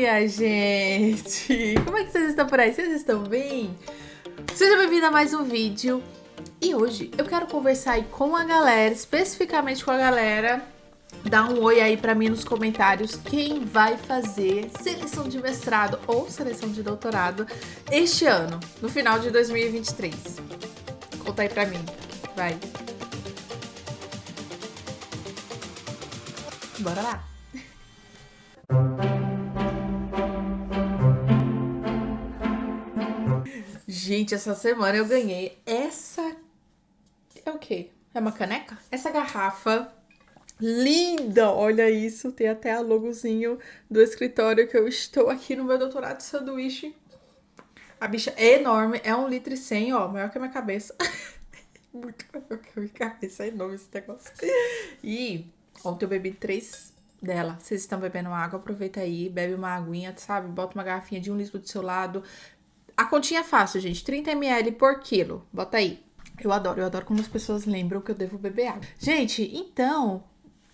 dia, gente! Como é que vocês estão por aí? Vocês estão bem? Seja bem-vindo a mais um vídeo. E hoje eu quero conversar aí com a galera, especificamente com a galera. Dá um oi aí pra mim nos comentários quem vai fazer seleção de mestrado ou seleção de doutorado este ano, no final de 2023. Conta aí pra mim, vai. Bora lá! Gente, essa semana eu ganhei essa... É o quê? É uma caneca? Essa garrafa linda! Olha isso, tem até a logozinho do escritório que eu estou aqui no meu doutorado de sanduíche. A bicha é enorme, é 1,1 litro, ó, maior que a minha cabeça. Muito maior que a minha cabeça, é enorme esse negócio. E ontem eu bebi 3 dela. Vocês estão bebendo água, aproveita aí, bebe uma aguinha, sabe? Bota uma garrafinha de 1 litro do seu lado. A continha é fácil, gente, 30 ml por quilo. Bota aí. Eu adoro quando as pessoas lembram que eu devo beber água. Gente, então,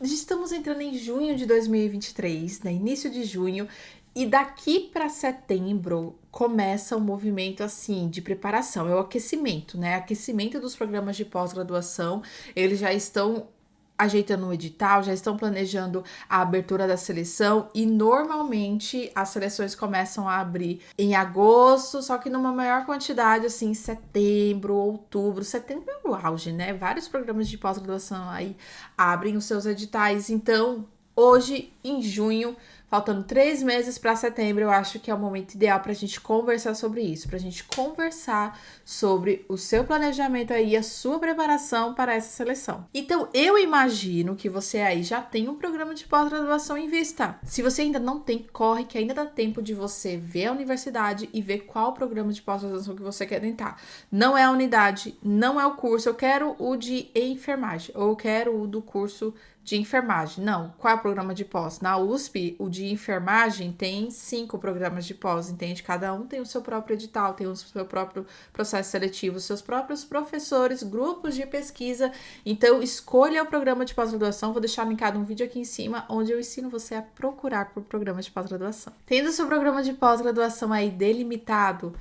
estamos entrando em junho de 2023, né? Início de junho. E daqui para setembro começa um movimento assim de preparação, é o aquecimento, né? Aquecimento dos programas de pós-graduação. Eles já estão ajeitando o edital, já estão planejando a abertura da seleção e normalmente as seleções começam a abrir em agosto, só que numa maior quantidade, assim, em setembro, outubro. Setembro é o auge, né? Vários programas de pós-graduação aí abrem os seus editais. Então, hoje, em junho, faltando 3 meses para setembro, eu acho que é o momento ideal para a gente conversar sobre isso, para a gente conversar sobre o seu planejamento aí, a sua preparação para essa seleção. Então, eu imagino que você aí já tem um programa de pós-graduação em vista. Se você ainda não tem, corre, que ainda dá tempo de você ver a universidade e ver qual programa de pós-graduação que você quer tentar. Não é a unidade, não é o curso, eu quero o de enfermagem, ou eu quero o do curso de enfermagem. Não, qual é o programa de pós? Na USP, o de enfermagem tem 5 programas de pós, entende? Cada um tem o seu próprio edital, tem o seu próprio processo seletivo, seus próprios professores, grupos de pesquisa. Então, escolha o programa de pós-graduação. Vou deixar linkado um vídeo aqui em cima, onde eu ensino você a procurar por programa de pós-graduação. Tendo o seu programa de pós-graduação aí delimitado,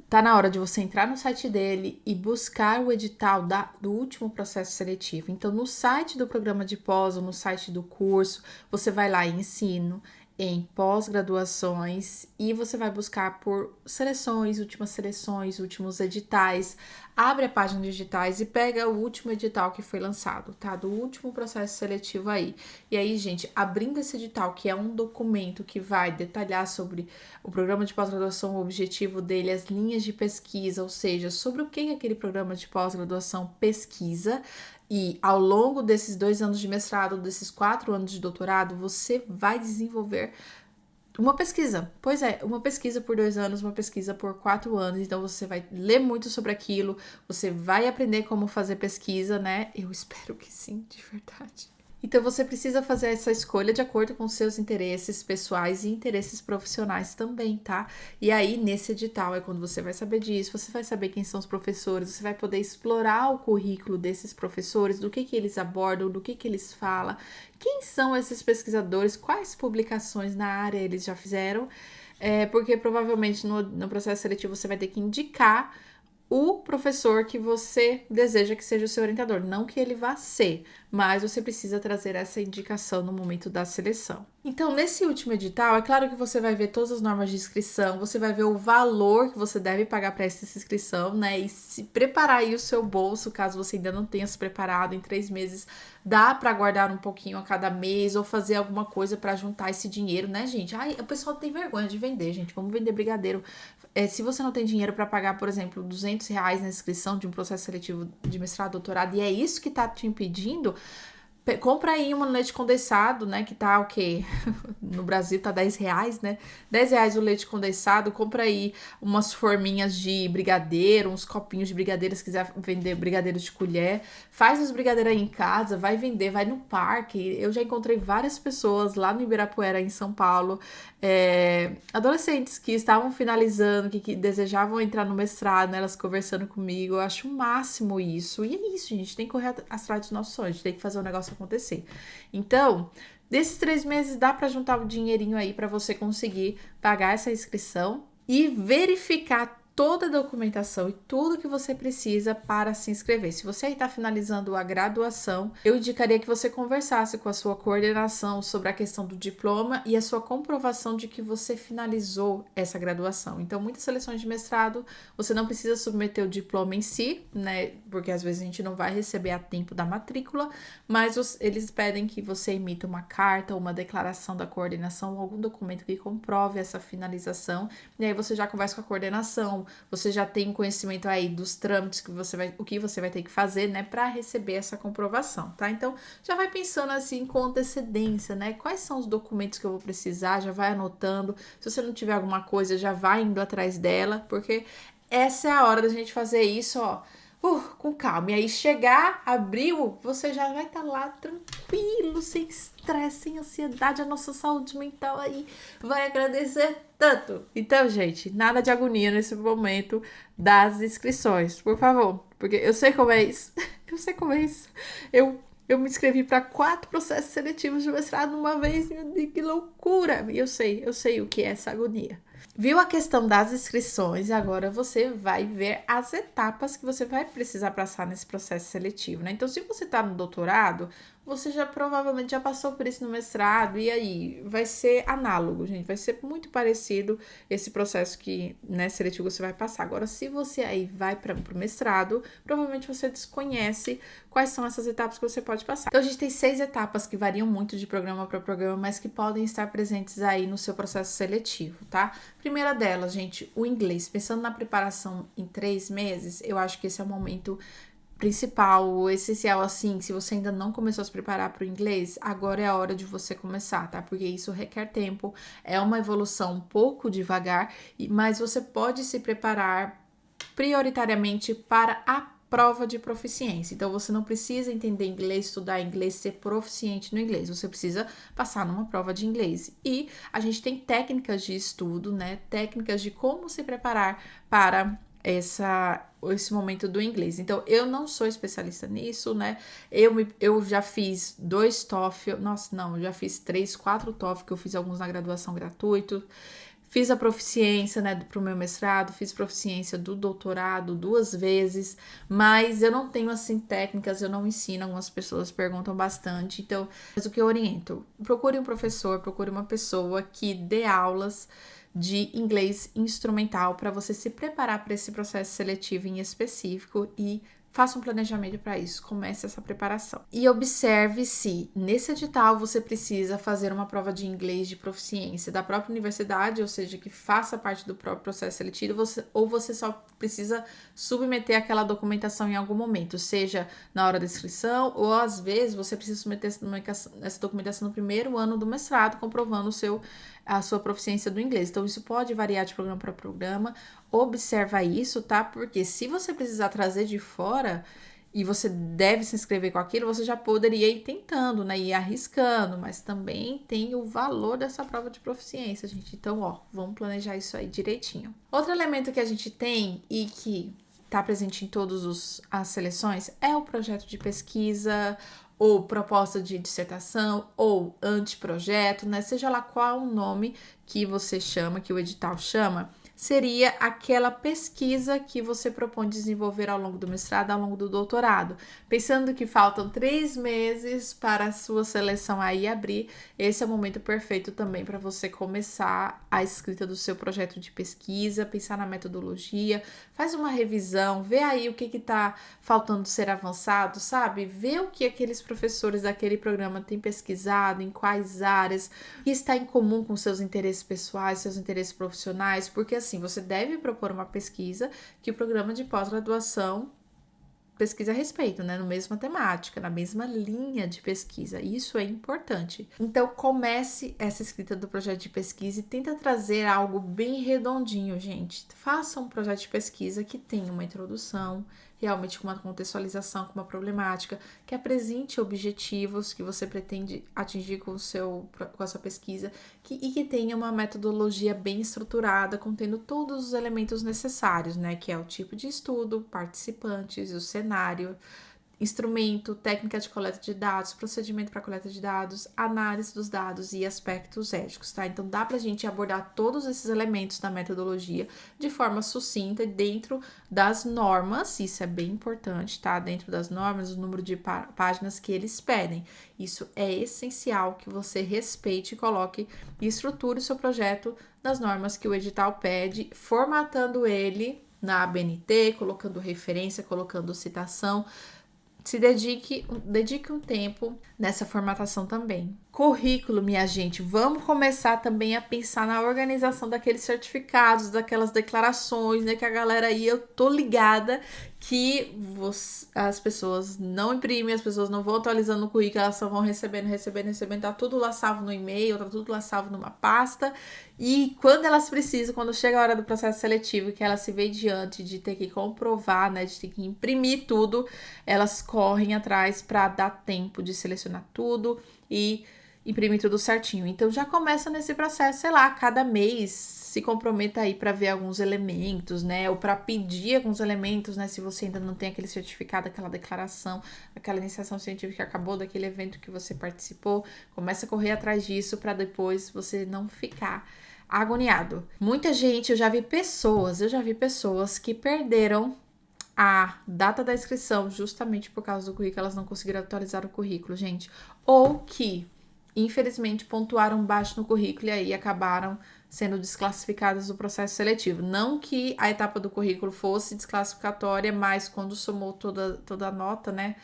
tá na hora de você entrar no site dele e buscar o edital do último processo seletivo. Então, no site do programa de pós ou no site do curso, você vai lá em ensino, em pós-graduações e você vai buscar por seleções, últimos editais. Abre a página de editais e pega o último edital que foi lançado, tá? Do último processo seletivo aí. E aí, gente, abrindo esse edital, que é um documento que vai detalhar sobre o programa de pós-graduação, o objetivo dele, as linhas de pesquisa, ou seja, sobre o que aquele programa de pós-graduação pesquisa. E ao longo desses 2 anos de mestrado, desses 4 anos de doutorado, você vai desenvolver uma pesquisa. Pois é, uma pesquisa por 2 anos, uma pesquisa por 4 anos. Então, você vai ler muito sobre aquilo, você vai aprender como fazer pesquisa, né? Eu espero que sim, de verdade. Então, você precisa fazer essa escolha de acordo com seus interesses pessoais e interesses profissionais também, tá? E aí, nesse edital, é quando você vai saber disso, você vai saber quem são os professores, você vai poder explorar o currículo desses professores, do que eles abordam, do que eles falam, quem são esses pesquisadores, quais publicações na área eles já fizeram, porque provavelmente no processo seletivo você vai ter que indicar o professor que você deseja que seja o seu orientador. Não que ele vá ser, mas você precisa trazer essa indicação no momento da seleção. Então, nesse último edital, é claro que você vai ver todas as normas de inscrição, você vai ver o valor que você deve pagar para essa inscrição, né? E se preparar aí o seu bolso, caso você ainda não tenha se preparado, em 3 meses dá para guardar um pouquinho a cada mês ou fazer alguma coisa para juntar esse dinheiro, né, gente? Ai, o pessoal tem vergonha de vender, gente. Vamos vender brigadeiro. Se você não tem dinheiro para pagar, por exemplo, R$200 na inscrição de um processo seletivo de mestrado, doutorado, e é isso que tá te impedindo, compra aí um leite condensado, né, que tá o quê? No Brasil tá R$10, né? R$10 o leite condensado, compra aí umas forminhas de brigadeiro, uns copinhos de brigadeiro, se quiser vender brigadeiros de colher, faz os brigadeiros aí em casa, vai vender, vai no parque. Eu já encontrei várias pessoas lá no Ibirapuera, em São Paulo, adolescentes que estavam finalizando, que desejavam entrar no mestrado, né, elas conversando comigo. Eu acho o máximo isso. E é isso, gente, tem que correr atrás dos nossos sonhos, a gente tem que fazer o negócio acontecer. Então, Desses 3 meses dá para juntar o dinheirinho aí para você conseguir pagar essa inscrição e verificar toda a documentação e tudo que você precisa para se inscrever. Se você está finalizando a graduação, eu indicaria que você conversasse com a sua coordenação sobre a questão do diploma e a sua comprovação de que você finalizou essa graduação. Então, muitas seleções de mestrado, você não precisa submeter o diploma em si, né? Porque às vezes a gente não vai receber a tempo da matrícula, mas eles pedem que você emita uma carta, uma declaração da coordenação, algum documento que comprove essa finalização, e aí você já conversa com a coordenação, você já tem conhecimento aí dos trâmites o que você vai ter que fazer, né, para receber essa comprovação, tá? Então, já vai pensando assim com antecedência, né? Quais são os documentos que eu vou precisar, já vai anotando. Se você não tiver alguma coisa, já vai indo atrás dela, porque essa é a hora da gente fazer isso, ó, com calma. E aí chegar, abriu, você já vai estar lá tranquilo, sem estresse, sem ansiedade. A nossa saúde mental aí vai agradecer tanto. Então, gente, nada de agonia nesse momento das inscrições, por favor. Porque eu sei como é isso. Eu sei como é isso. Eu me inscrevi para 4 processos seletivos de mestrado uma vez. Meu Deus, que loucura! E eu sei o que é essa agonia. Viu a questão das inscrições, agora você vai ver as etapas que você vai precisar passar nesse processo seletivo, né? Então, se você está no doutorado, você já provavelmente já passou por isso no mestrado, e aí vai ser análogo, gente, vai ser muito parecido esse processo que, né, seletivo você vai passar. Agora, se você aí vai para o mestrado, provavelmente você desconhece quais são essas etapas que você pode passar. Então, a gente tem 6 etapas que variam muito de programa para programa, mas que podem estar presentes aí no seu processo seletivo, tá? Primeira delas, gente, o inglês. Pensando na preparação em 3 meses, eu acho que esse é o momento principal, essencial, assim, se você ainda não começou a se preparar para o inglês, agora é a hora de você começar, tá? Porque isso requer tempo, é uma evolução um pouco devagar, mas você pode se preparar prioritariamente para a prova de proficiência. Então, você não precisa entender inglês, estudar inglês, ser proficiente no inglês. Você precisa passar numa prova de inglês. E a gente tem técnicas de estudo, né? Técnicas de como se preparar para esse momento do inglês. Então, eu não sou especialista nisso, né? Eu já fiz 2 TOEFL, nossa, não, eu já fiz 3, 4 TOEFL, que eu fiz alguns na graduação gratuito. Fiz a proficiência, né, pro meu mestrado, fiz proficiência do doutorado 2 vezes, mas eu não tenho, assim, técnicas, eu não ensino, algumas pessoas perguntam bastante, então, mas o que eu oriento? Procure um professor, procure uma pessoa que dê aulas de inglês instrumental para você se preparar para esse processo seletivo em específico e faça um planejamento para isso, comece essa preparação. E observe se nesse edital você precisa fazer uma prova de inglês de proficiência da própria universidade, ou seja, que faça parte do próprio processo seletivo, ou você só precisa submeter aquela documentação em algum momento, seja na hora da inscrição, ou às vezes você precisa submeter essa documentação no primeiro ano do mestrado, comprovando a sua proficiência do inglês. Então, isso pode variar de programa para programa. Observa isso, tá? Porque se você precisar trazer de fora e você deve se inscrever com aquilo, você já poderia ir tentando, né? Ir arriscando, mas também tem o valor dessa prova de proficiência, gente. Então, ó, vamos planejar isso aí direitinho. Outro elemento que a gente tem e que está presente em todas as seleções é o projeto de pesquisa, ou proposta de dissertação, ou anteprojeto, né? Seja lá qual o nome que você chama, que o edital chama, seria aquela pesquisa que você propõe desenvolver ao longo do mestrado, ao longo do doutorado. Pensando que faltam 3 meses para a sua seleção aí abrir, esse é o momento perfeito também para você começar a escrita do seu projeto de pesquisa, pensar na metodologia, faz uma revisão, vê aí o que está faltando ser avançado, sabe? Vê o que aqueles professores daquele programa têm pesquisado, em quais áreas, o que está em comum com seus interesses pessoais, seus interesses profissionais, porque assim, você deve propor uma pesquisa que o programa de pós-graduação pesquisa a respeito, né? No mesma temática, na mesma linha de pesquisa. Isso é importante. Então, comece essa escrita do projeto de pesquisa e tenta trazer algo bem redondinho, gente. Faça um projeto de pesquisa que tenha uma introdução, realmente com uma contextualização, com uma problemática, que apresente objetivos que você pretende atingir com a sua pesquisa e que tenha uma metodologia bem estruturada, contendo todos os elementos necessários, né? Que é o tipo de estudo, participantes, o cenário, instrumento, técnica de coleta de dados, procedimento para coleta de dados, análise dos dados e aspectos éticos, tá? Então, dá pra gente abordar todos esses elementos da metodologia de forma sucinta dentro das normas, isso é bem importante, tá? Dentro das normas, o número de páginas que eles pedem. Isso é essencial que você respeite e coloque e estruture o seu projeto nas normas que o edital pede, formatando ele na ABNT, colocando referência, colocando citação. Se dedique um tempo nessa formatação também. Currículo, minha gente, vamos começar também a pensar na organização daqueles certificados, daquelas declarações, né, que a galera aí, eu tô ligada que as pessoas não imprimem, as pessoas não vão atualizando o currículo, elas só vão recebendo, tá tudo lá salvo no e-mail, tá tudo lá salvo numa pasta, e quando elas precisam, quando chega a hora do processo seletivo, que elas se veem diante de ter que comprovar, né, de ter que imprimir tudo, elas correm atrás para dar tempo de selecionar tudo e imprimir tudo certinho. Então, já começa nesse processo, sei lá, cada mês se comprometa aí para ver alguns elementos, né? Ou para pedir alguns elementos, né? Se você ainda não tem aquele certificado, aquela declaração, aquela iniciação científica que acabou daquele evento que você participou, começa a correr atrás disso para depois você não ficar agoniado. Muita gente, eu já vi pessoas que perderam a data da inscrição justamente por causa do currículo, elas não conseguiram atualizar o currículo, gente. Ou que infelizmente pontuaram baixo no currículo e aí acabaram sendo desclassificadas do processo seletivo. Não que a etapa do currículo fosse desclassificatória, mas quando somou toda a nota, né,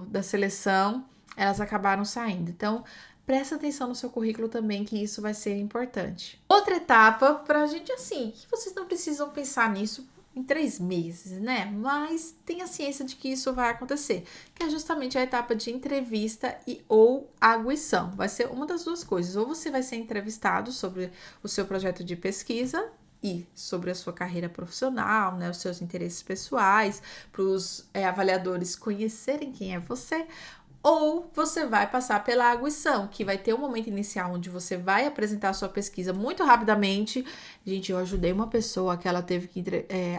da seleção, elas acabaram saindo. Então, presta atenção no seu currículo também, que isso vai ser importante. Outra etapa pra gente, assim, que vocês não precisam pensar nisso em 3 meses, né? Mas tenha ciência de que isso vai acontecer, que é justamente a etapa de entrevista ou arguição. Vai ser uma das duas coisas. Ou você vai ser entrevistado sobre o seu projeto de pesquisa e sobre a sua carreira profissional, né? Os seus interesses pessoais, para os avaliadores conhecerem quem é você. Ou você vai passar pela arguição, que vai ter um momento inicial onde você vai apresentar a sua pesquisa muito rapidamente. Gente, eu ajudei uma pessoa que ela teve que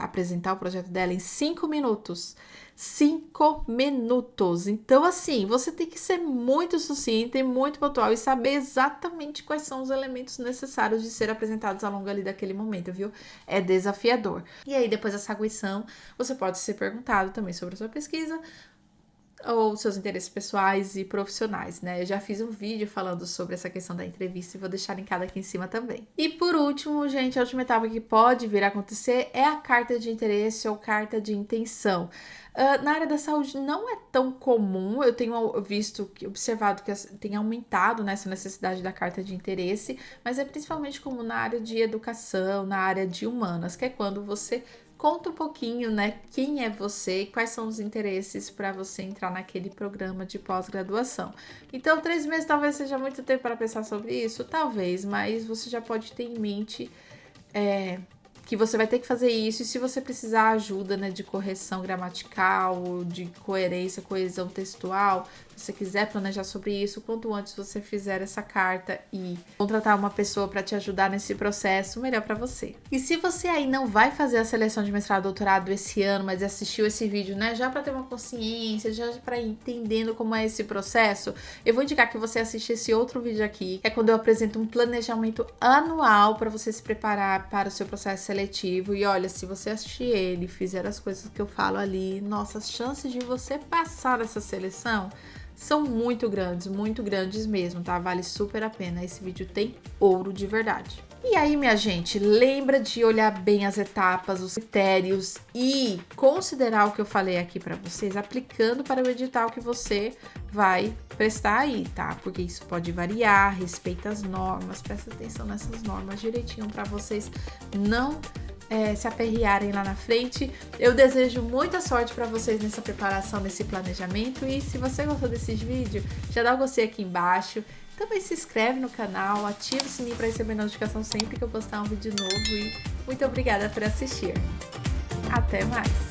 apresentar o projeto dela em 5 minutos. 5 minutos. Então, assim, você tem que ser muito sucinta e muito pontual e saber exatamente quais são os elementos necessários de ser apresentados ao longo ali daquele momento, viu? É desafiador. E aí, depois dessa arguição, você pode ser perguntado também sobre a sua pesquisa, ou seus interesses pessoais e profissionais, né? Eu já fiz um vídeo falando sobre essa questão da entrevista e vou deixar linkado aqui em cima também. E por último, gente, a última etapa que pode vir a acontecer é a carta de interesse ou carta de intenção. Na área da saúde não é tão comum, eu tenho observado que tem aumentado nessa necessidade da carta de interesse, mas é principalmente comum na área de educação, na área de humanas, que é quando você conta um pouquinho, né, quem é você, quais são os interesses para você entrar naquele programa de pós-graduação. Então, 3 meses talvez seja muito tempo para pensar sobre isso, talvez, mas você já pode ter em mente que você vai ter que fazer isso, e se você precisar ajuda, né, de correção gramatical, de coerência, coesão textual, se você quiser planejar sobre isso, quanto antes você fizer essa carta e contratar uma pessoa para te ajudar nesse processo, melhor para você. E se você aí não vai fazer a seleção de mestrado e doutorado esse ano, mas assistiu esse vídeo, né, já para ter uma consciência, já para ir entendendo como é esse processo, eu vou indicar que você assista esse outro vídeo aqui, que é quando eu apresento um planejamento anual para você se preparar para o seu processo seletivo. E olha, se você assistir ele, fizer as coisas que eu falo ali, nossa, as chances de você passar essa seleção são muito grandes mesmo, tá? Vale super a pena. Esse vídeo tem ouro de verdade. E aí, minha gente, lembra de olhar bem as etapas, os critérios e considerar o que eu falei aqui pra vocês, aplicando para o edital que você vai prestar aí, tá? Porque isso pode variar, respeita as normas, presta atenção nessas normas direitinho pra vocês não se aperrearem lá na frente. Eu desejo muita sorte para vocês nessa preparação, nesse planejamento, e se você gostou desse vídeo, já dá o gostei aqui embaixo, também se inscreve no canal, ativa o sininho para receber notificação sempre que eu postar um vídeo novo, e muito obrigada por assistir. Até mais!